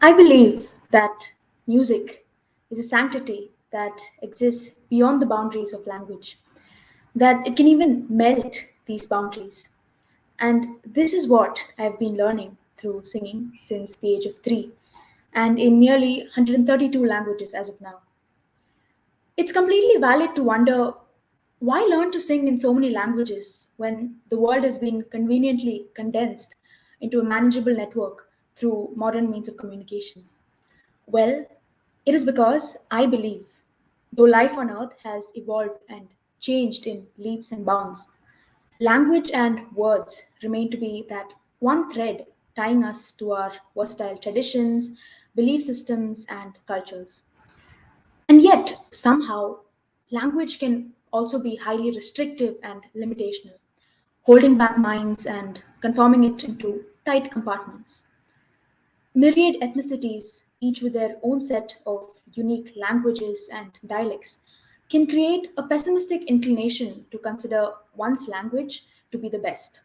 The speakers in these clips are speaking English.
I believe that music is a sanctity that exists beyond the boundaries of language, that it can even melt these boundaries. And this is what I've been learning through singing since the age of 3, and in nearly 132 languages as of now. It's completely valid to wonder why learn to sing in so many languages when the world has been conveniently condensed into a manageable network through modern means of communication. Well, it is because I believe, though life on Earth has evolved and changed in leaps and bounds, language and words remain to be that one thread tying us to our versatile traditions, belief systems, and cultures. And yet, somehow, language can also be highly restrictive and limitational, holding back minds and conforming it into tight compartments. Myriad ethnicities, each with their own set of unique languages and dialects, can create a pessimistic inclination to consider one's language to be the best.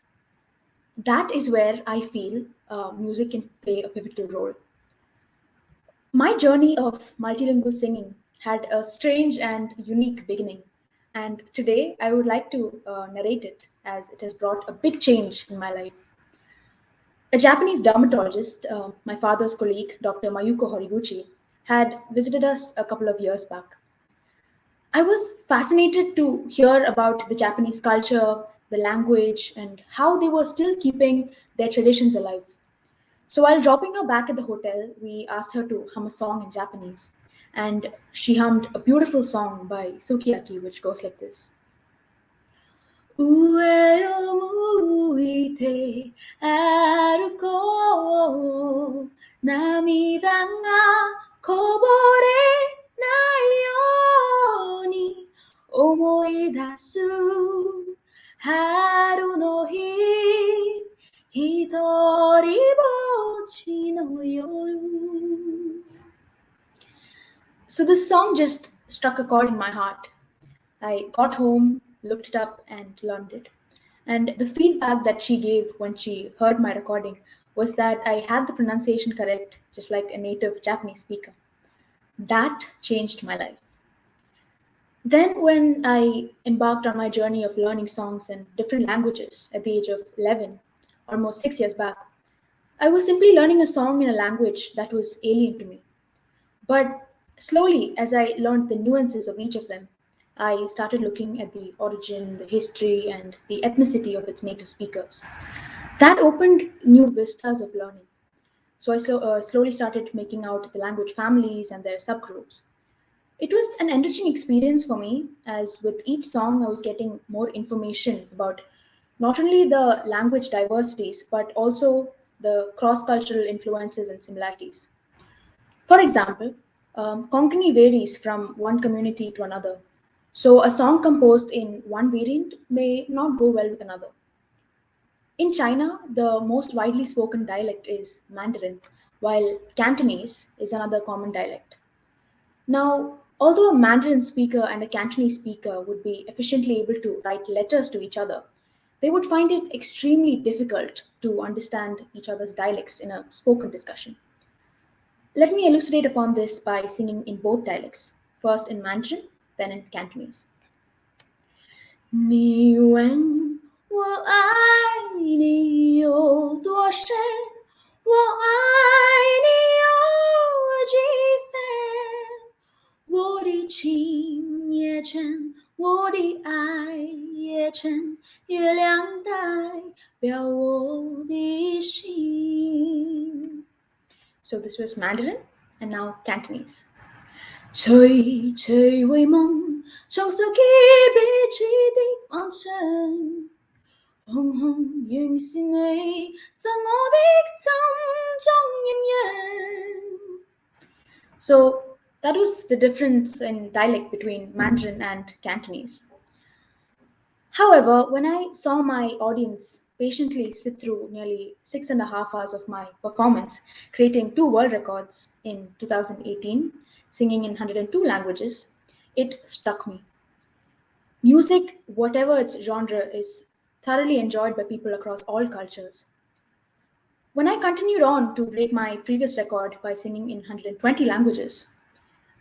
That is where I feel music can play a pivotal role. My journey of multilingual singing had a strange and unique beginning, and today I would like to narrate it as it has brought a big change in my life. A Japanese dermatologist, my father's colleague, Dr. Mayuko Horiguchi, had visited us a couple of years back. I was fascinated to hear about the Japanese culture, the language, and how they were still keeping their traditions alive. So while dropping her back at the hotel, we asked her to hum a song in Japanese. And she hummed a beautiful song by Sukiyaki, which goes like this. 上を向いて歩こう涙みだがこぼれないように思い出す春の日一人ぼっちの夜 So this song just struck a chord in my heart. I got home, looked it up, and learned it. And the feedback that she gave when she heard my recording was that I had the pronunciation correct, just like a native Japanese speaker. That changed my life. Then, when I embarked on my journey of learning songs in different languages at the age of 11, almost 6 years back, I was simply learning a song in a language that was alien to me. But slowly, as I learned the nuances of each of them, I started looking at the origin, the history, and the ethnicity of its native speakers. That opened new vistas of learning. So I slowly started making out the language families and their subgroups. It was an enriching experience for me, as with each song, I was getting more information about not only the language diversities, but also the cross cultural influences and similarities. For example, Konkani varies from one community to another. So a song composed in one variant may not go well with another. In China, the most widely spoken dialect is Mandarin, while Cantonese is another common dialect. Now, although a Mandarin speaker and a Cantonese speaker would be efficiently able to write letters to each other, they would find it extremely difficult to understand each other's dialects in a spoken discussion. Let me elucidate upon this by singing in both dialects, first in Mandarin, then in Cantonese. 你问我爱你有多深，我爱你有几分，我的情也真，我的爱也真，月亮代表我的心。So this was Mandarin, and now Cantonese. 吹吹微梦，像是几笔记的往尘，红红愿是你，在我的心中永远。 So that was the difference in dialect between Mandarin and Cantonese. However, when I saw my audience patiently sit through nearly 6.5 hours of my performance, creating two world records in 2018, singing in 102 languages, it struck me. Music, whatever its genre, is thoroughly enjoyed by people across all cultures. When I continued on to break my previous record by singing in 120 languages,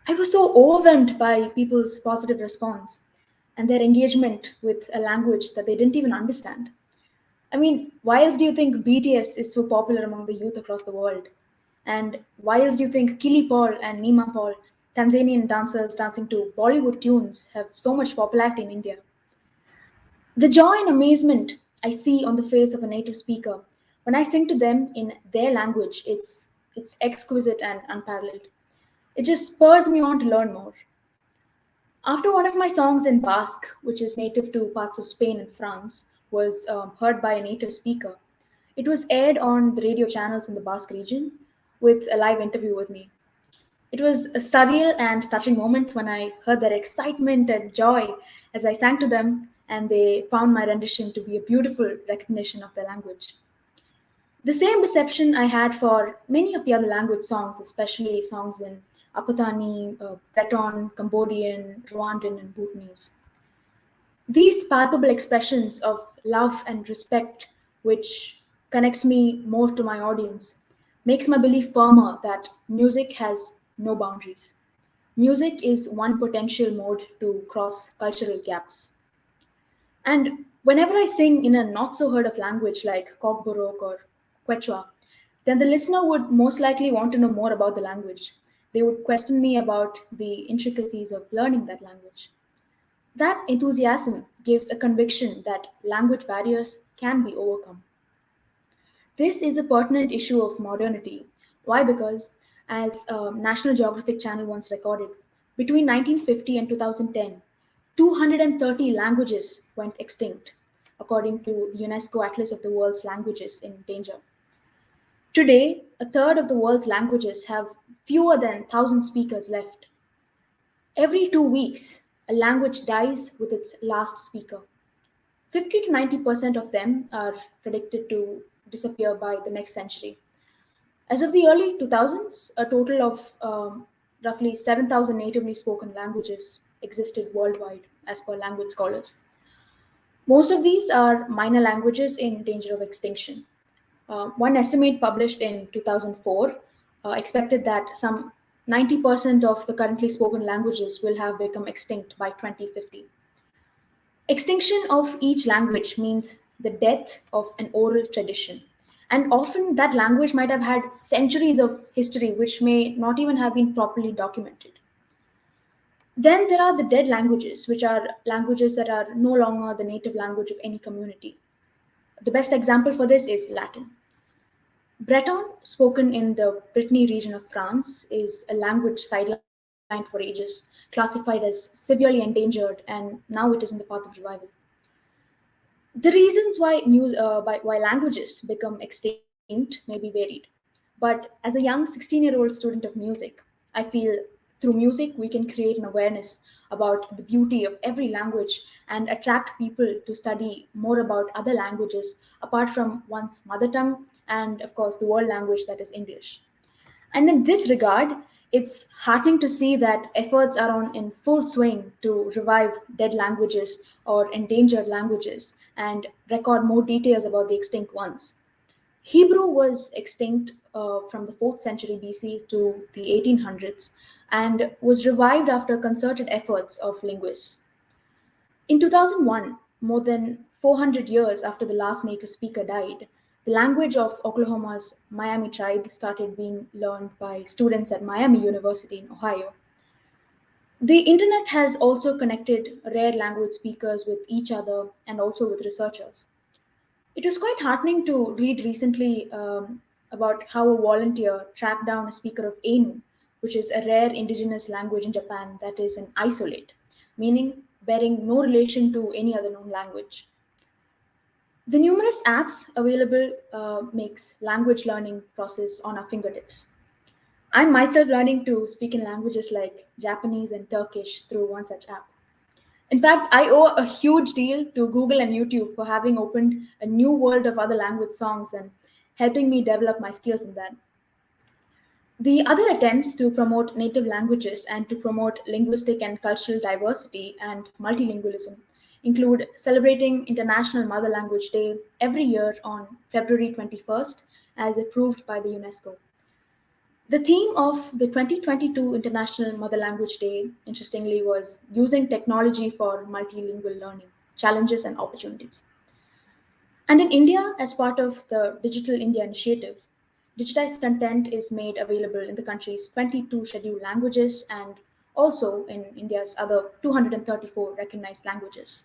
I was so overwhelmed by people's positive response and their engagement with a language that they didn't even understand. I mean, why else do you think BTS is so popular among the youth across the world? And why else do you think Kili Paul and Nima Paul, Tanzanian dancers dancing to Bollywood tunes, have so much popularity in India? The joy and amazement I see on the face of a native speaker when I sing to them in their language, it's exquisite and unparalleled. It just spurs me on to learn more. After one of my songs in Basque, which is native to parts of Spain and France, was heard by a native speaker, it was aired on the radio channels in the Basque region with a live interview with me. It was a surreal and touching moment when I heard their excitement and joy as I sang to them, and they found my rendition to be a beautiful recognition of their language. The same reception I had for many of the other language songs, especially songs in Apatani, Breton, Cambodian, Rwandan, and Bhutanese. These palpable expressions of love and respect, which connects me more to my audience, makes my belief firmer that music has no boundaries. Music is one potential mode to cross cultural gaps. And whenever I sing in a not so heard of language like Kokborok or Quechua, then the listener would most likely want to know more about the language. They would question me about the intricacies of learning that language. That enthusiasm gives a conviction that language barriers can be overcome. This is a pertinent issue of modernity. Why? Because, as National Geographic Channel once recorded, between 1950 and 2010, 230 languages went extinct, according to the UNESCO Atlas of the World's Languages in Danger. Today, a third of the world's languages have fewer than 1,000 speakers left. Every 2 weeks, a language dies with its last speaker. 50 to 90% of them are predicted to disappear by the next century. As of the early 2000s, a total of roughly 7,000 natively spoken languages existed worldwide, as per language scholars. Most of these are minor languages in danger of extinction. One estimate published in 2004 expected that some 90% of the currently spoken languages will have become extinct by 2050. Extinction of each language means the death of an oral tradition. And often that language might have had centuries of history which may not even have been properly documented. Then there are the dead languages, which are languages that are no longer the native language of any community. The best example for this is Latin. Breton, spoken in the Brittany region of France, is a language sidelined for ages, classified as severely endangered, and now it is in the path of revival. The reasons why languages become extinct may be varied. But as a young 16-year-old student of music, I feel through music we can create an awareness about the beauty of every language and attract people to study more about other languages apart from one's mother tongue and, of course, the world language that is English. And in this regard, it's heartening to see that efforts are on in full swing to revive dead languages or endangered languages and record more details about the extinct ones. Hebrew was extinct from the 4th century BC to the 1800s and was revived after concerted efforts of linguists. In 2001, more than 400 years after the last native speaker died, the language of Oklahoma's Miami tribe started being learned by students at Miami University in Ohio. The internet has also connected rare language speakers with each other and also with researchers. It was quite heartening to read recently about how a volunteer tracked down a speaker of Ainu, which is a rare indigenous language in Japan that is an isolate, meaning bearing no relation to any other known language. The numerous apps available makes language learning process on our fingertips. I'm myself learning to speak in languages like Japanese and Turkish through one such app. In fact, I owe a huge deal to Google and YouTube for having opened a new world of other language songs and helping me develop my skills in that. The other attempts to promote native languages and to promote linguistic and cultural diversity and multilingualism include celebrating International Mother Language Day every year on February 21st as approved by the UNESCO. The theme of the 2022 International Mother Language Day, interestingly, was using technology for multilingual learning, challenges and opportunities. And in India, as part of the Digital India initiative, digitized content is made available in the country's 22 scheduled languages and also in India's other 234 recognized languages.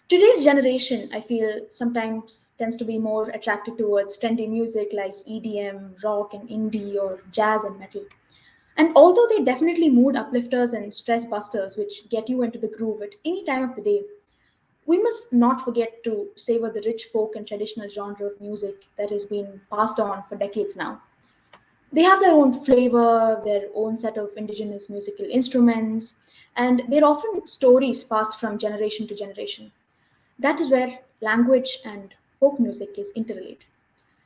Today's generation, I feel, sometimes tends to be more attracted towards trendy music like EDM, rock and indie, or jazz and metal. And although they definitely mood uplifters and stress busters, which get you into the groove at any time of the day, we must not forget to savor the rich folk and traditional genre of music that has been passed on for decades now. They have their own flavor, their own set of indigenous musical instruments, and they're often stories passed from generation to generation. That is where language and folk music is interrelated.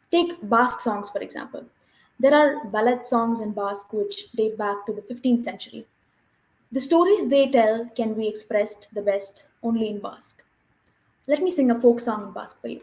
Take Basque songs, for example. There are ballad songs in Basque which date back to the 15th century. The stories they tell can be expressed the best only in Basque. Let me sing a folk song in Basque for you.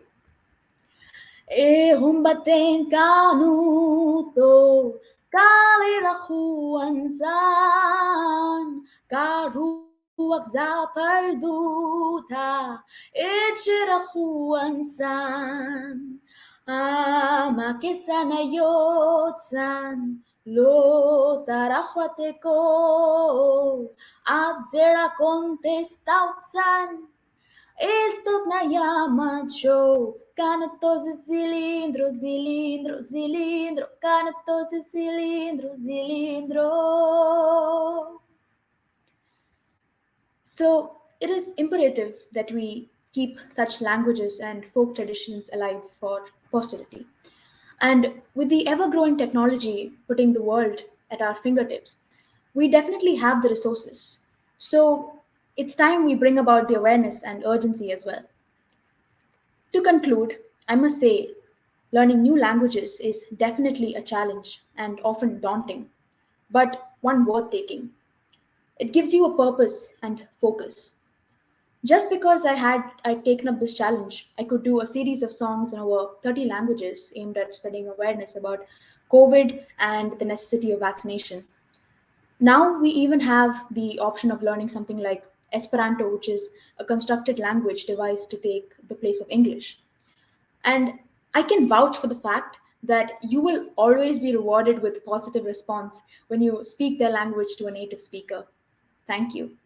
Humbaten canuto, calirajuan san, karuak zaparduta, echirajuan san, ama kesanayotsan, lo tarajuateko, adzera contestautsan, estot na yamacho, canatos e cilindro, cilindro, cilindro, canatos e cilindro, cilindro. So it is imperative that we keep such languages and folk traditions alive for posterity. And with the ever growing technology putting the world at our fingertips, we definitely have the resources. So it's time we bring about the awareness and urgency as well. To conclude, I must say learning new languages is definitely a challenge and often daunting, but one worth taking. It gives you a purpose and focus. Just because I'd taken up this challenge, I could do a series of songs in over 30 languages aimed at spreading awareness about COVID and the necessity of vaccination. Now we even have the option of learning something like Esperanto, which is a constructed language devised to take the place of English. And I can vouch for the fact that you will always be rewarded with positive response when you speak their language to a native speaker. Thank you.